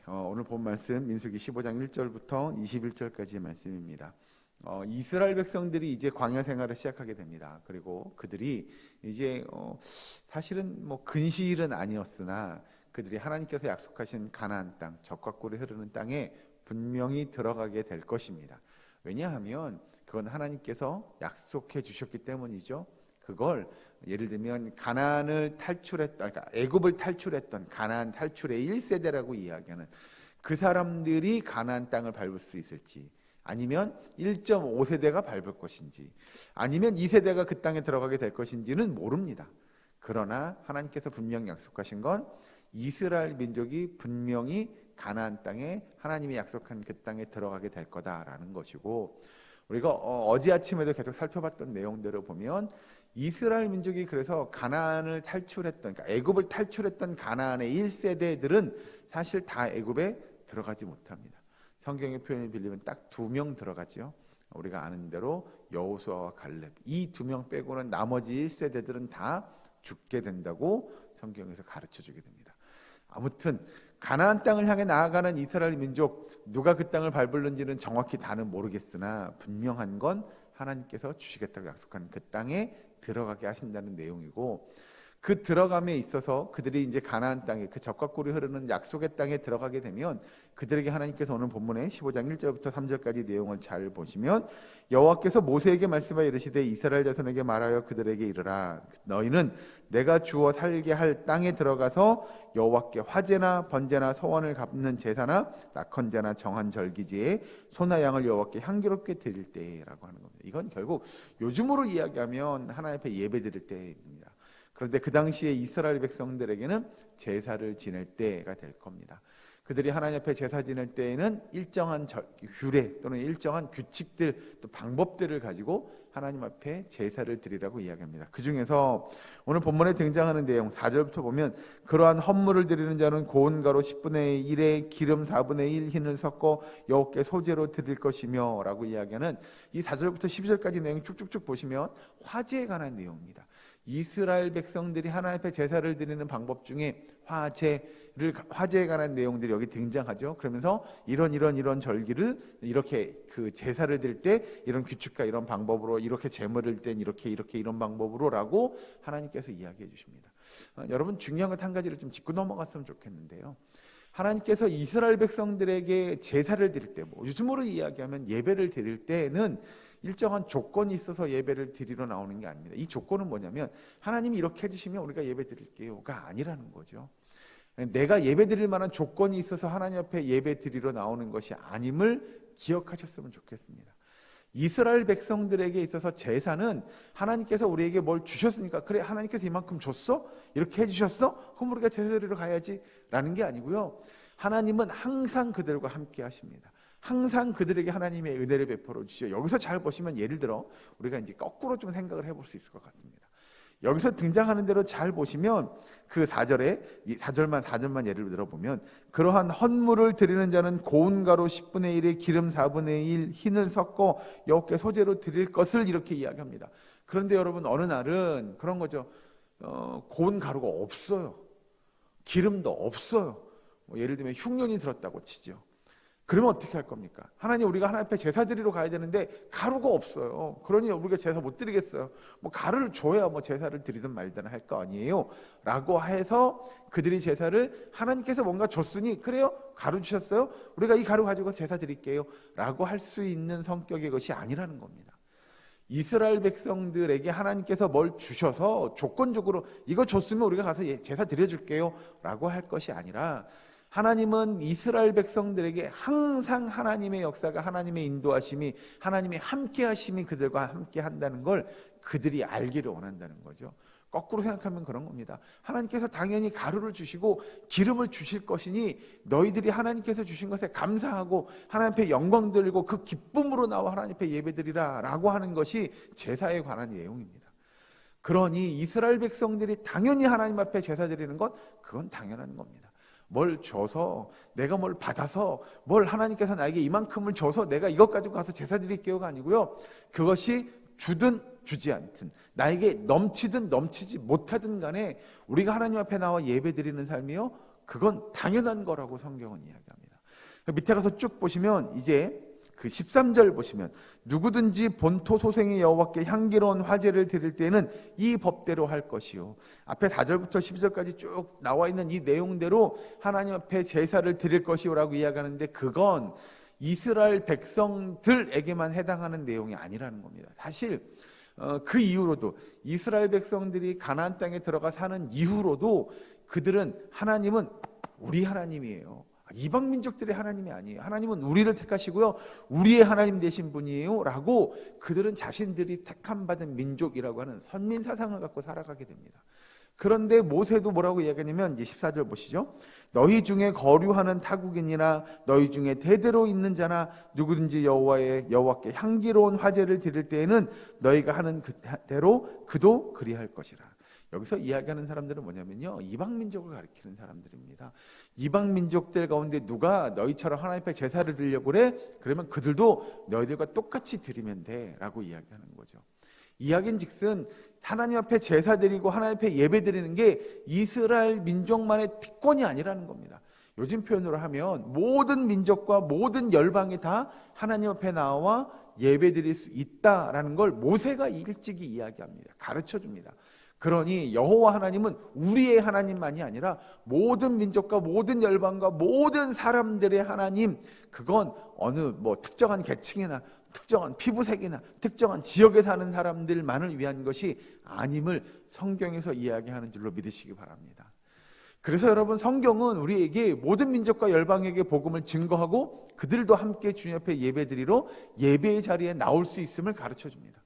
오늘 본 말씀 민수기 15장 1절부터 21절까지의 말씀입니다. 이스라엘 백성들이 이제 광야 생활을 시작하게 됩니다. 그리고 그들이 이제 사실은 뭐 근시일은 아니었으나 그들이 하나님께서 약속하신 가나안 땅, 젖과 꿀이 흐르는 땅에 분명히 들어가게 될 것입니다. 왜냐하면 그건 하나님께서 약속해 주셨기 때문이죠. 그걸 예를 들면 가나안을 탈출했던, 그러니까 애굽을 탈출했던 가나안 탈출의 1세대라고 이야기하는 그 사람들이 가나안 땅을 밟을 수 있을지, 아니면 1.5세대가 밟을 것인지, 아니면 2세대가 그 땅에 들어가게 될 것인지는 모릅니다. 그러나 하나님께서 분명히 약속하신 건 이스라엘 민족이 분명히 가나안 땅에 하나님이 약속한 그 땅에 들어가게 될 거다라는 것이고, 우리가 어제 아침에도 계속 살펴봤던 내용대로 보면 이스라엘 민족이 그래서 가나안을 탈출했던, 그러니까 애굽을 탈출했던 가나안의 1세대들은 사실 다 애굽에 들어가지 못합니다. 성경의 표현을 빌리면 딱 2명 들어가죠. 우리가 아는 대로 여호수아와 갈렙, 이 2명 빼고는 나머지 1세대들은 다 죽게 된다고 성경에서 가르쳐 주게 됩니다. 아무튼 가나안 땅을 향해 나아가는 이스라엘 민족, 누가 그 땅을 밟을는지는 정확히 다는 모르겠으나 분명한 건 하나님께서 주시겠다고 약속한 그 땅에 들어가게 하신다는 내용이고, 그 들어감에 있어서 그들이 이제 가나안 땅에, 그 젖과 꿀이 흐르는 약속의 땅에 들어가게 되면 그들에게 하나님께서 오늘 본문에 15장 1절부터 3절까지 내용을 잘 보시면, 여호와께서 모세에게 말씀하여 이르시되 이스라엘 자손에게 말하여 그들에게 이르라. 너희는 내가 주어 살게 할 땅에 들어가서 여호와께 화제나 번제나 서원을 갚는 제사나 낙헌제나 정한 절기지에 소나 양을 여호와께 향기롭게 드릴 때라고 하는 겁니다. 이건 결국 요즘으로 이야기하면 하나님 앞에 예배 드릴 때입니다. 그런데 그 당시에 이스라엘 백성들에게는 제사를 지낼 때가 될 겁니다. 그들이 하나님 앞에 제사 지낼 때에는 일정한 규례 또는 일정한 규칙들, 또 방법들을 가지고 하나님 앞에 제사를 드리라고 이야기합니다. 그 중에서 오늘 본문에 등장하는 내용 4절부터 보면, 그러한 헌물을 드리는 자는 고운 가루 10분의 1에 기름 4분의 1 흰을 섞어 여호와께 소제로 드릴 것이며 라고 이야기하는 이 4절부터 12절까지 내용 쭉쭉쭉 보시면 화제에 관한 내용입니다. 이스라엘 백성들이 하나님 앞에 제사를 드리는 방법 중에 화제에 관한 내용들이 여기 등장하죠. 그러면서 이런 절기를 이렇게 그 제사를 드릴 때 이런 규칙과 이런 방법으로, 이렇게 제물을 드릴 땐 이렇게 이런 방법으로라고 하나님께서 이야기해 주십니다. 여러분, 중요한 것 한 가지를 좀 짚고 넘어갔으면 좋겠는데요. 하나님께서 이스라엘 백성들에게 제사를 드릴 때, 뭐 요즘으로 이야기하면 예배를 드릴 때는 일정한 조건이 있어서 예배를 드리러 나오는 게 아닙니다. 이 조건은 뭐냐면 하나님이 이렇게 해주시면 우리가 예배 드릴게요가 아니라는 거죠. 내가 예배 드릴 만한 조건이 있어서 하나님 앞에 예배 드리러 나오는 것이 아님을 기억하셨으면 좋겠습니다. 이스라엘 백성들에게 있어서 제사는 하나님께서 우리에게 뭘 주셨으니까, 그래 하나님께서 이만큼 줬어? 이렇게 해주셨어? 그럼 우리가 제사 드리러 가야지 라는 게 아니고요. 하나님은 항상 그들과 함께 하십니다. 항상 그들에게 하나님의 은혜를 베풀어 주시죠. 여기서 잘 보시면, 예를 들어 우리가 이제 거꾸로 좀 생각을 해볼 수 있을 것 같습니다. 여기서 등장하는 대로 잘 보시면 그 4절만 예를 들어보면, 그러한 헌물을 드리는 자는 고운 가루 10분의 1에 기름 4분의 1 흰을 섞어 여호와께 소제로 드릴 것을 이렇게 이야기합니다. 그런데 여러분, 어느 날은 그런 거죠. 고운 가루가 없어요. 기름도 없어요. 예를 들면 흉년이 들었다고 치죠. 그러면 어떻게 할 겁니까? 하나님, 우리가 하나님 앞에 제사 드리러 가야 되는데 가루가 없어요. 그러니 우리가 제사 못 드리겠어요. 뭐 가루를 줘야 뭐 제사를 드리든 말든 할 거 아니에요 라고 해서 그들이 제사를, 하나님께서 뭔가 줬으니 그래요? 가루 주셨어요? 우리가 이 가루 가지고 제사 드릴게요 라고 할 수 있는 성격의 것이 아니라는 겁니다. 이스라엘 백성들에게 하나님께서 뭘 주셔서 조건적으로 이거 줬으면 우리가 가서 제사 드려줄게요 라고 할 것이 아니라, 하나님은 이스라엘 백성들에게 항상 하나님의 역사가, 하나님의 인도하심이, 하나님의 함께하심이 그들과 함께 한다는 걸 그들이 알기를 원한다는 거죠. 거꾸로 생각하면 그런 겁니다. 하나님께서 당연히 가루를 주시고 기름을 주실 것이니 너희들이 하나님께서 주신 것에 감사하고 하나님 앞에 영광 돌리고 그 기쁨으로 나와 하나님 앞에 예배드리라 라고 하는 것이 제사에 관한 내용입니다. 그러니 이스라엘 백성들이 당연히 하나님 앞에 제사 드리는 것, 그건 당연한 겁니다. 뭘 줘서, 내가 뭘 받아서, 뭘 하나님께서 나에게 이만큼을 줘서 내가 이것 가지고 가서 제사 드릴게요가 아니고요. 그것이 주든 주지 않든, 나에게 넘치든 넘치지 못하든 간에 우리가 하나님 앞에 나와 예배 드리는 삶이요, 그건 당연한 거라고 성경은 이야기합니다. 밑에 가서 쭉 보시면 이제 그 13절 보시면 누구든지 본토 소생의 여호와께 향기로운 화제를 드릴 때에는 이 법대로 할 것이요. 앞에 4절부터 12절까지 쭉 나와 있는 이 내용대로 하나님 앞에 제사를 드릴 것이요라고 이야기하는데 그건 이스라엘 백성들에게만 해당하는 내용이 아니라는 겁니다. 사실 그 이후로도 이스라엘 백성들이 가나안 땅에 들어가 사는 이후로도 그들은 하나님은 우리 하나님이에요. 이방 민족들의 하나님이 아니에요. 하나님은 우리를 택하시고요, 우리의 하나님 되신 분이에요 라고 그들은 자신들이 택함 받은 민족이라고 하는 선민 사상을 갖고 살아가게 됩니다. 그런데 모세도 뭐라고 이야기하냐면 이제 14절 보시죠. 너희 중에 거류하는 타국인이나 너희 중에 대대로 있는 자나 누구든지 여호와께 향기로운 화제를 드릴 때에는 너희가 하는 그대로 그도 그리할 것이라. 여기서 이야기하는 사람들은 뭐냐면요, 이방 민족을 가리키는 사람들입니다. 이방 민족들 가운데 누가 너희처럼 하나님 앞에 제사를 드리려고 그래? 그러면 그들도 너희들과 똑같이 드리면 돼 라고 이야기하는 거죠. 이야기인즉슨 하나님 앞에 제사 드리고 하나님 앞에 예배 드리는 게 이스라엘 민족만의 특권이 아니라는 겁니다. 요즘 표현으로 하면 모든 민족과 모든 열방이 다 하나님 앞에 나와 예배 드릴 수 있다라는 걸 모세가 일찍이 이야기합니다. 가르쳐 줍니다. 그러니 여호와 하나님은 우리의 하나님만이 아니라 모든 민족과 모든 열방과 모든 사람들의 하나님, 그건 어느 특정한 계층이나 특정한 피부색이나 특정한 지역에 사는 사람들만을 위한 것이 아님을 성경에서 이야기하는 줄로 믿으시기 바랍니다. 그래서 여러분, 성경은 우리에게 모든 민족과 열방에게 복음을 증거하고 그들도 함께 주님 앞에 예배드리러 예배의 자리에 나올 수 있음을 가르쳐 줍니다.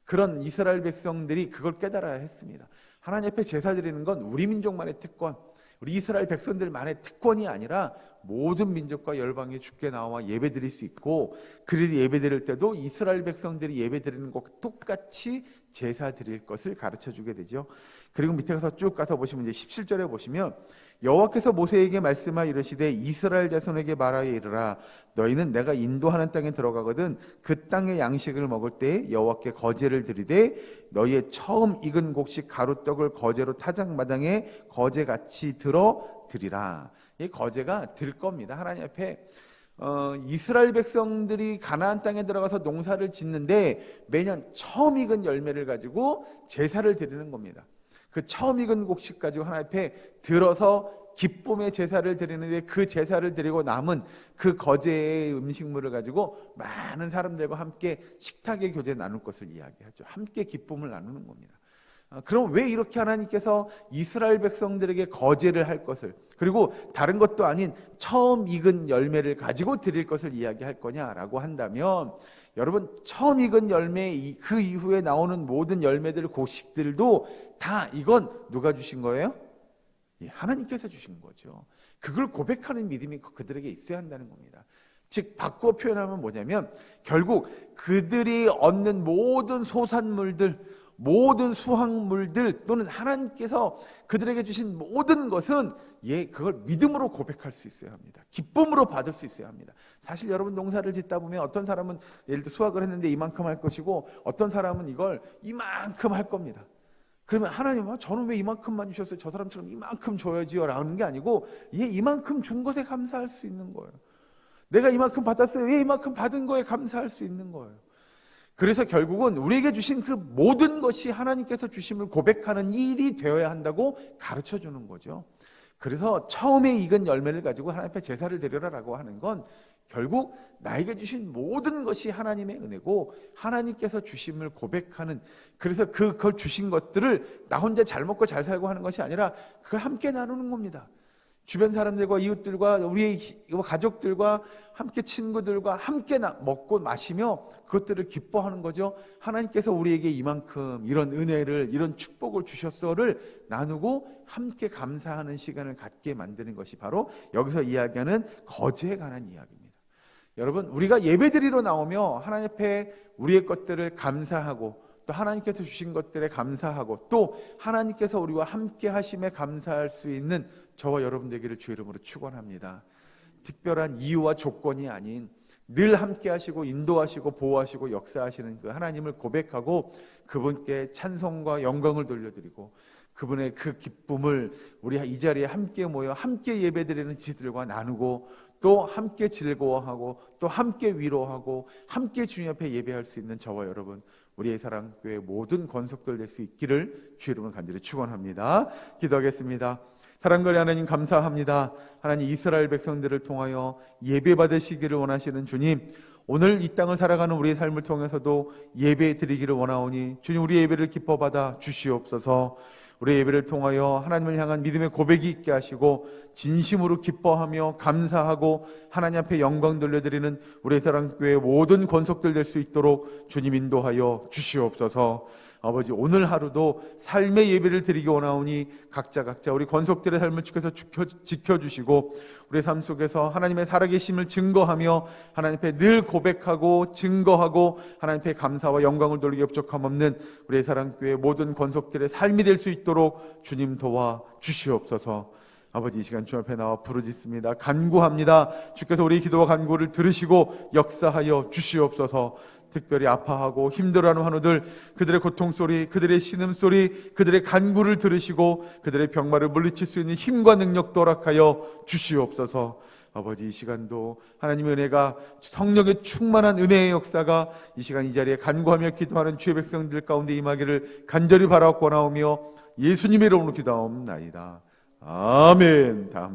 그런 이스라엘 백성들이 그걸 깨달아야 했습니다. 하나님 앞에 제사 드리는 건 우리 민족만의 특권, 우리 이스라엘 백성들만의 특권이 아니라 모든 민족과 열방에 주께 나와 예배 드릴 수 있고, 그들이 예배 드릴 때도 이스라엘 백성들이 예배 드리는 것과 똑같이 제사 드릴 것을 가르쳐 주게 되죠. 그리고 밑에 가서 쭉 가서 보시면 이제 17절에 보시면 여호와께서 모세에게 말씀하여 이르시되 이스라엘 자손에게 말하여 이르라. 너희는 내가 인도하는 땅에 들어가거든 그 땅의 양식을 먹을 때 여호와께 거제를 드리되 너희의 처음 익은 곡식 가루떡을 거제로 타작마당에 거제같이 들어 드리라. 이 거제가 들 겁니다. 하나님 앞에 이스라엘 백성들이 가나안 땅에 들어가서 농사를 짓는데 매년 처음 익은 열매를 가지고 제사를 드리는 겁니다. 그 처음 익은 곡식 가지고 하나님 앞에 들어서 기쁨의 제사를 드리는데 그 제사를 드리고 남은 그 거제의 음식물을 가지고 많은 사람들과 함께 식탁의 교제 나눌 것을 이야기하죠. 함께 기쁨을 나누는 겁니다. 그럼 왜 이렇게 하나님께서 이스라엘 백성들에게 거제를 할 것을, 그리고 다른 것도 아닌 처음 익은 열매를 가지고 드릴 것을 이야기할 거냐라고 한다면, 여러분, 처음 익은 열매 그 이후에 나오는 모든 열매들, 곡식들도 다 이건 누가 주신 거예요? 하나님께서 주신 거죠. 그걸 고백하는 믿음이 그들에게 있어야 한다는 겁니다. 즉 바꾸어 표현하면 뭐냐면, 결국 그들이 얻는 모든 소산물들, 모든 수확물들 또는 하나님께서 그들에게 주신 모든 것은 그걸 믿음으로 고백할 수 있어야 합니다. 기쁨으로 받을 수 있어야 합니다. 사실 여러분, 농사를 짓다 보면 어떤 사람은 예를 들어 수확을 했는데 이만큼 할 것이고 어떤 사람은 이걸 이만큼 할 겁니다. 그러면 하나님, 저는 왜 이만큼만 주셨어요? 저 사람처럼 이만큼 줘야지요 라는 게 아니고, 이만큼 준 것에 감사할 수 있는 거예요. 내가 이만큼 받았어요. 이만큼 받은 거에 감사할 수 있는 거예요. 그래서 결국은 우리에게 주신 그 모든 것이 하나님께서 주심을 고백하는 일이 되어야 한다고 가르쳐 주는 거죠. 그래서 처음에 익은 열매를 가지고 하나님 앞에 제사를 드려라라고 하는 건 결국 나에게 주신 모든 것이 하나님의 은혜고 하나님께서 주심을 고백하는, 그래서 그걸 주신 것들을 나 혼자 잘 먹고 잘 살고 하는 것이 아니라 그걸 함께 나누는 겁니다. 주변 사람들과 이웃들과 우리의 가족들과 함께 친구들과 함께 먹고 마시며 그것들을 기뻐하는 거죠. 하나님께서 우리에게 이만큼 이런 은혜를, 이런 축복을 주셨어를 나누고 함께 감사하는 시간을 갖게 만드는 것이 바로 여기서 이야기하는 거제에 관한 이야기입니다. 여러분, 우리가 예배드리러 나오며 하나님 앞에 우리의 것들을 감사하고 또 하나님께서 주신 것들에 감사하고 또 하나님께서 우리와 함께 하심에 감사할 수 있는 저와 여러분 되기를 주 이름으로 축원합니다. 특별한 이유와 조건이 아닌 늘 함께 하시고 인도하시고 보호하시고 역사하시는 그 하나님을 고백하고 그분께 찬송과 영광을 돌려드리고 그분의 그 기쁨을 우리 이 자리에 함께 모여 함께 예배드리는 지들과 나누고 또 함께 즐거워하고 또 함께 위로하고 함께 주님 앞에 예배할 수 있는 저와 여러분, 우리의 사랑교회 모든 권속들 될 수 있기를 주 이름으로 간절히 축원합니다. 기도하겠습니다. 사랑거리 하나님 감사합니다. 하나님, 이스라엘 백성들을 통하여 예배 받으시기를 원하시는 주님, 오늘 이 땅을 살아가는 우리의 삶을 통해서도 예배 드리기를 원하오니 주님, 우리 예배를 기뻐 받아 주시옵소서. 우리 예배를 통하여 하나님을 향한 믿음의 고백이 있게 하시고 진심으로 기뻐하며 감사하고 하나님 앞에 영광 돌려드리는 우리 사랑교회의 모든 권속들 될 수 있도록 주님 인도하여 주시옵소서. 아버지, 오늘 하루도 삶의 예배를 드리기 원하오니 각자 우리 권속들의 삶을 지켜주시고 우리의 삶 속에서 하나님의 살아계심을 증거하며 하나님 앞에 늘 고백하고 증거하고 하나님 앞에 감사와 영광을 돌리기 부족함 없는 우리의 사랑교회 모든 권속들의 삶이 될 수 있도록 주님 도와 주시옵소서. 아버지, 이 시간 주 앞에 나와 부르짖습니다. 간구합니다. 주께서 우리의 기도와 간구를 들으시고 역사하여 주시옵소서. 특별히 아파하고 힘들어하는 환우들, 그들의 고통소리, 그들의 신음소리, 그들의 간구를 들으시고 그들의 병마를 물리칠 수 있는 힘과 능력도 허락하여 주시옵소서. 아버지, 이 시간도 하나님의 은혜가, 성령의 충만한 은혜의 역사가 이 시간 이 자리에 간구하며 기도하는 주의 백성들 가운데 임하기를 간절히 바라옵고 나오며 예수님의 이름으로 기도하옵나이다. 아멘.